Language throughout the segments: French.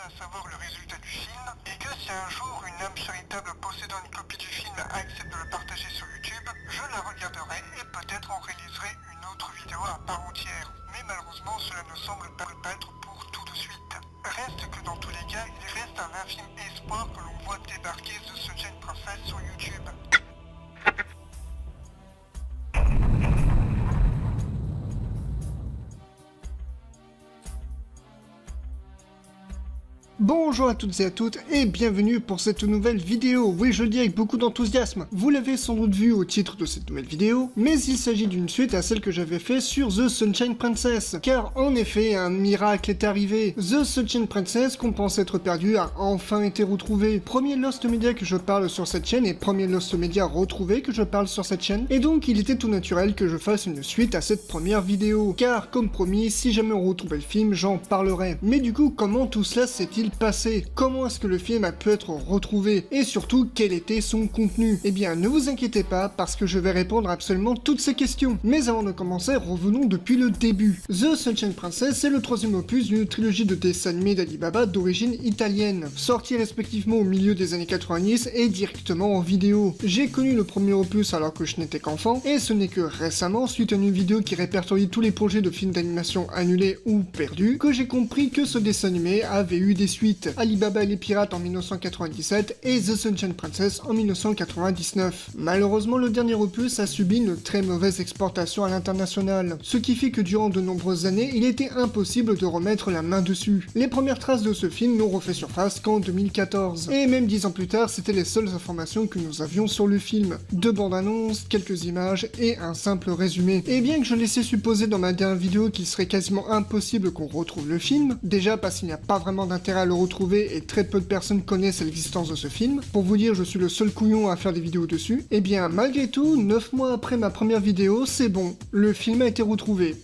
à savoir le résultat du film, et que si un jour une âme charitable possédant une copie du film accepte de le partager sur YouTube, je la regarderai et peut-être en réaliserai une autre vidéo à part entière. Mais malheureusement, cela ne semble pas être pour tout de suite. Reste que dans tous les cas, il reste un infime espoir que l'on voit débarquer The Sunshine Princess sur YouTube. Bonjour à toutes et à toutes et bienvenue pour cette nouvelle vidéo. Oui, je le dis avec beaucoup d'enthousiasme. Vous l'avez sans doute vu au titre de cette nouvelle vidéo, mais il s'agit d'une suite à celle que j'avais fait sur The Sunshine Princess. Car en effet, un miracle est arrivé. The Sunshine Princess, qu'on pensait être perdu, a enfin été retrouvé. Premier Lost Media que je parle sur cette chaîne et premier Lost Media retrouvé que je parle sur cette chaîne. Et donc il était tout naturel que je fasse une suite à cette première vidéo. Car comme promis, si jamais on retrouvait le film, j'en parlerai. Mais du coup, comment tout cela s'est-il passé? Comment est-ce que le film a pu être retrouvé? Et surtout, quel était son contenu? Eh bien, ne vous inquiétez pas, parce que je vais répondre à absolument toutes ces questions. Mais avant de commencer, revenons depuis le début. The Sunshine Princess, c'est le troisième opus d'une trilogie de dessins animés d'Alibaba d'origine italienne, sortis respectivement au milieu des années 90 et directement en vidéo. J'ai connu le premier opus alors que je n'étais qu'enfant, et ce n'est que récemment, suite à une vidéo qui répertorie tous les projets de films d'animation annulés ou perdus, que j'ai compris que ce dessin animé avait eu des suites. Alibaba et les pirates en 1997 et The Sunshine Princess en 1999. Malheureusement, le dernier opus a subi une très mauvaise exportation à l'international, ce qui fait que durant de nombreuses années, il était impossible de remettre la main dessus. Les premières traces de ce film n'ont refait surface qu'en 2014. Et même 10 ans plus tard, c'était les seules informations que nous avions sur le film. Deux bandes annonces, quelques images et un simple résumé. Et bien que je laissais supposer dans ma dernière vidéo qu'il serait quasiment impossible qu'on retrouve le film, déjà parce qu'il n'y a pas vraiment d'intérêt à le retrouver et très peu de personnes connaissent l'existence de ce film. Pour vous dire, je suis le seul couillon à faire des vidéos dessus. Et bien, malgré tout, 9 mois après ma première vidéo, c'est bon, le film a été retrouvé.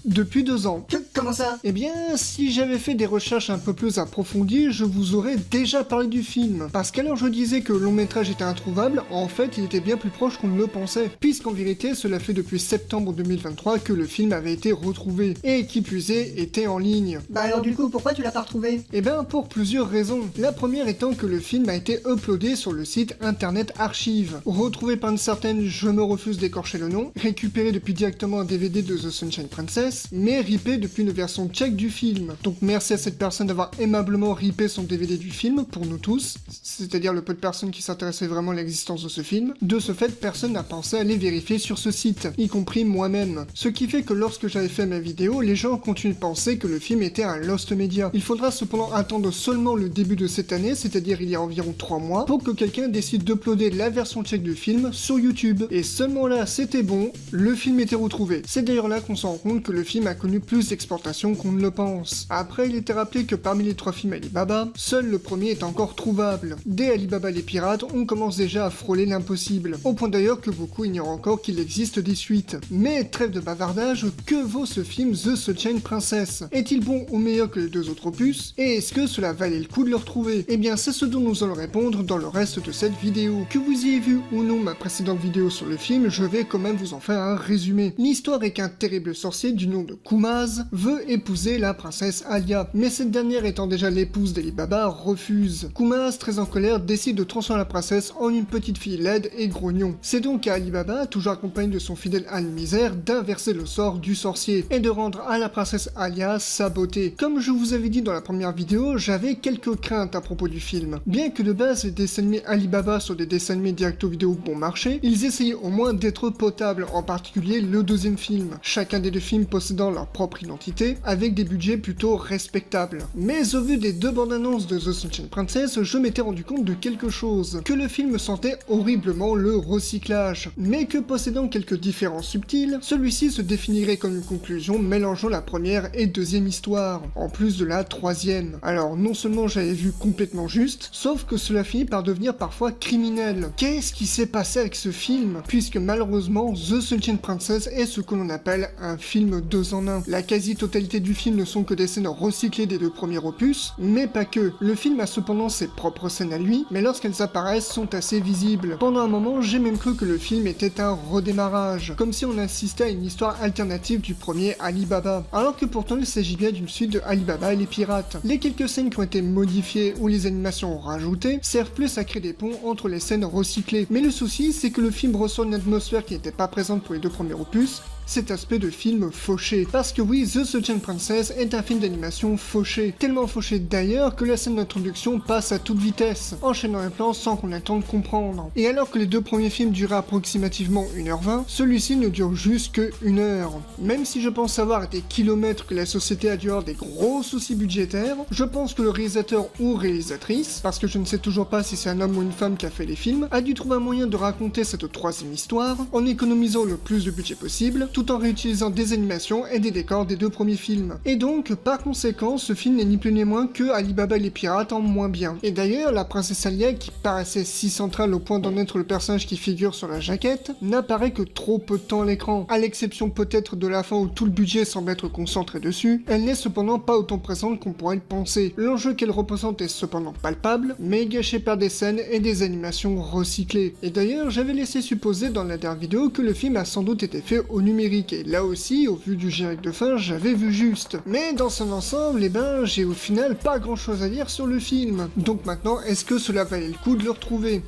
Depuis 2 ans. Comment ça? Eh bien, si j'avais fait des recherches un peu plus approfondies, je vous aurais déjà parlé du film. Parce qu'alors je disais que le long métrage était introuvable, en fait il était bien plus proche qu'on ne le pensait. Puisqu'en vérité, cela fait depuis septembre 2023 que le film avait été retrouvé. Et qui plus est, était en ligne. Bah alors du coup, pourquoi tu l'as pas retrouvé? Eh ben, pour plusieurs raisons. La première étant que le film a été uploadé sur le site Internet Archive. Retrouvé par une certaine, je me refuse d'écorcher le nom, récupéré depuis directement un DVD de The Sunshine Princess, mais ripé depuis une version tchèque du film. Donc merci à cette personne d'avoir aimablement ripé son DVD du film, pour nous tous, c'est-à-dire le peu de personnes qui s'intéressaient vraiment à l'existence de ce film. De ce fait, personne n'a pensé à aller vérifier sur ce site, y compris moi-même. Ce qui fait que lorsque j'avais fait ma vidéo, les gens continuent de penser que le film était un Lost Media. Il faudra cependant attendre seulement le début de cette année, c'est-à-dire il y a environ 3 mois, pour que quelqu'un décide d'uploader la version tchèque du film sur YouTube. Et seulement là, c'était bon, le film était retrouvé. C'est d'ailleurs là qu'on se rend compte que le film a connu plus d'exportation qu'on ne le pense. Après, il était rappelé que parmi les 3 films Alibaba, seul le premier est encore trouvable. Dès Alibaba les pirates, on commence déjà à frôler l'impossible. Au point d'ailleurs que beaucoup ignorent encore qu'il existe des suites. Mais trêve de bavardage, que vaut ce film The Sunshine Princess? Est-il bon ou meilleur que les 2 autres opus? Et est-ce que cela valait le coup de le retrouver? Eh bien, c'est ce dont nous allons répondre dans le reste de cette vidéo. Que vous ayez vu ou non ma précédente vidéo sur le film, je vais quand même vous en faire un résumé. L'histoire est qu'un terrible sorcier du nom de Kumaz veut épouser la princesse Alia, mais cette dernière étant déjà l'épouse d'Alibaba, refuse. Kumaz, très en colère, décide de transformer la princesse en une petite fille laide et grognon. C'est donc à Alibaba, toujours accompagné de son fidèle Al-Misère, d'inverser le sort du sorcier, et de rendre à la princesse Alia sa beauté. Comme je vous avais dit dans la première vidéo, j'avais quelques craintes à propos du film. Bien que de base les dessins animés Alibaba soient des dessins animés direct vidéo bon marché, ils essayaient au moins d'être potables, en particulier le deuxième film. Chacun des 2 films possédant leur propre identité, avec des budgets plutôt respectables. Mais au vu des 2 bandes annonces de The Sunshine Princess, je m'étais rendu compte de quelque chose, que le film sentait horriblement le recyclage, mais que possédant quelques différences subtiles, celui-ci se définirait comme une conclusion mélangeant la première et deuxième histoire, en plus de la troisième. Alors non seulement j'avais vu complètement juste, sauf que cela finit par devenir parfois criminel. Qu'est-ce qui s'est passé avec ce film? Puisque malheureusement, The Sunshine Princess est ce que l'on appelle un film 2 en 1. La quasi-totalité du film ne sont que des scènes recyclées des 2 premiers opus, mais pas que. Le film a cependant ses propres scènes à lui, mais lorsqu'elles apparaissent sont assez visibles. Pendant un moment, j'ai même cru que le film était un redémarrage, comme si on assistait à une histoire alternative du premier Alibaba, alors que pourtant il s'agit bien d'une suite de Alibaba et les pirates. Les quelques scènes qui ont été modifiées ou les animations rajoutées servent plus à créer des ponts entre les scènes recyclées. Mais le souci, c'est que le film ressort une atmosphère qui n'était pas présente pour les 2 premiers opus, cet aspect de film fauché. Parce que oui, The Sunshine Princess est un film d'animation fauché. Tellement fauché d'ailleurs que la scène d'introduction passe à toute vitesse, enchaînant un plan sans qu'on ait le temps de comprendre. Et alors que les 2 premiers films duraient approximativement 1h20, celui-ci ne dure juste que 1 heure. Même si je pense savoir à des kilomètres que la société a dû avoir des gros soucis budgétaires, je pense que le réalisateur ou réalisatrice, parce que je ne sais toujours pas si c'est un homme ou une femme qui a fait les films, a dû trouver un moyen de raconter cette 3e histoire en économisant le plus de budget possible, tout en réutilisant des animations et des décors des 2 premiers films. Et donc, par conséquent, ce film n'est ni plus ni moins que Alibaba et les pirates en moins bien. Et d'ailleurs, la princesse Alia, qui paraissait si centrale au point d'en être le personnage qui figure sur la jaquette, n'apparaît que trop peu de temps à l'écran. À l'exception peut-être de la fin où tout le budget semble être concentré dessus, elle n'est cependant pas autant présente qu'on pourrait le penser. L'enjeu qu'elle représente est cependant palpable, mais gâché par des scènes et des animations recyclées. Et d'ailleurs, j'avais laissé supposer dans la dernière vidéo que le film a sans doute été fait au numérique, et là aussi, au vu du générique de fin, j'avais vu juste. Mais dans son ensemble, j'ai au final pas grand chose à dire sur le film. Donc maintenant, est-ce que cela valait le coup de le retrouver?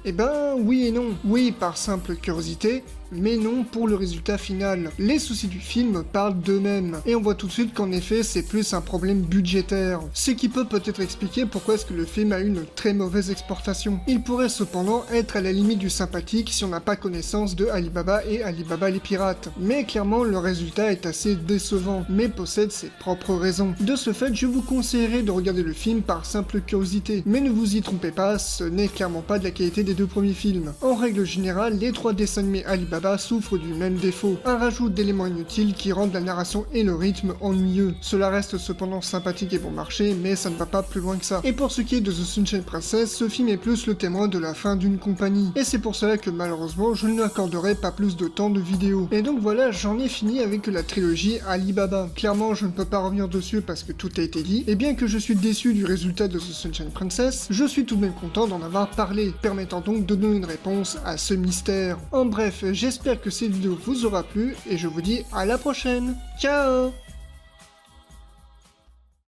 Oui et non. Oui, par simple curiosité, mais non pour le résultat final. Les soucis du film parlent d'eux-mêmes, et on voit tout de suite qu'en effet c'est plus un problème budgétaire, ce qui peut peut-être expliquer pourquoi est-ce que le film a eu une très mauvaise exportation. Il pourrait cependant être à la limite du sympathique si on n'a pas connaissance de Alibaba et Alibaba les pirates, mais clairement le résultat est assez décevant, mais possède ses propres raisons. De ce fait, je vous conseillerais de regarder le film par simple curiosité, mais ne vous y trompez pas, ce n'est clairement pas de la qualité des 2 premiers films. En règle générale, les 3 dessins animés Alibaba souffre du même défaut, un rajout d'éléments inutiles qui rendent la narration et le rythme ennuyeux. Cela reste cependant sympathique et bon marché, mais ça ne va pas plus loin que ça. Et pour ce qui est de The Sunshine Princess, ce film est plus le témoin de la fin d'une compagnie, et c'est pour cela que malheureusement je ne lui accorderai pas plus de temps de vidéo. Et donc voilà, j'en ai fini avec la trilogie Alibaba. Clairement je ne peux pas revenir dessus parce que tout a été dit, et bien que je suis déçu du résultat de The Sunshine Princess, je suis tout de même content d'en avoir parlé, permettant donc de donner une réponse à ce mystère. En bref, j'espère que cette vidéo vous aura plu, et je vous dis à la prochaine. Ciao!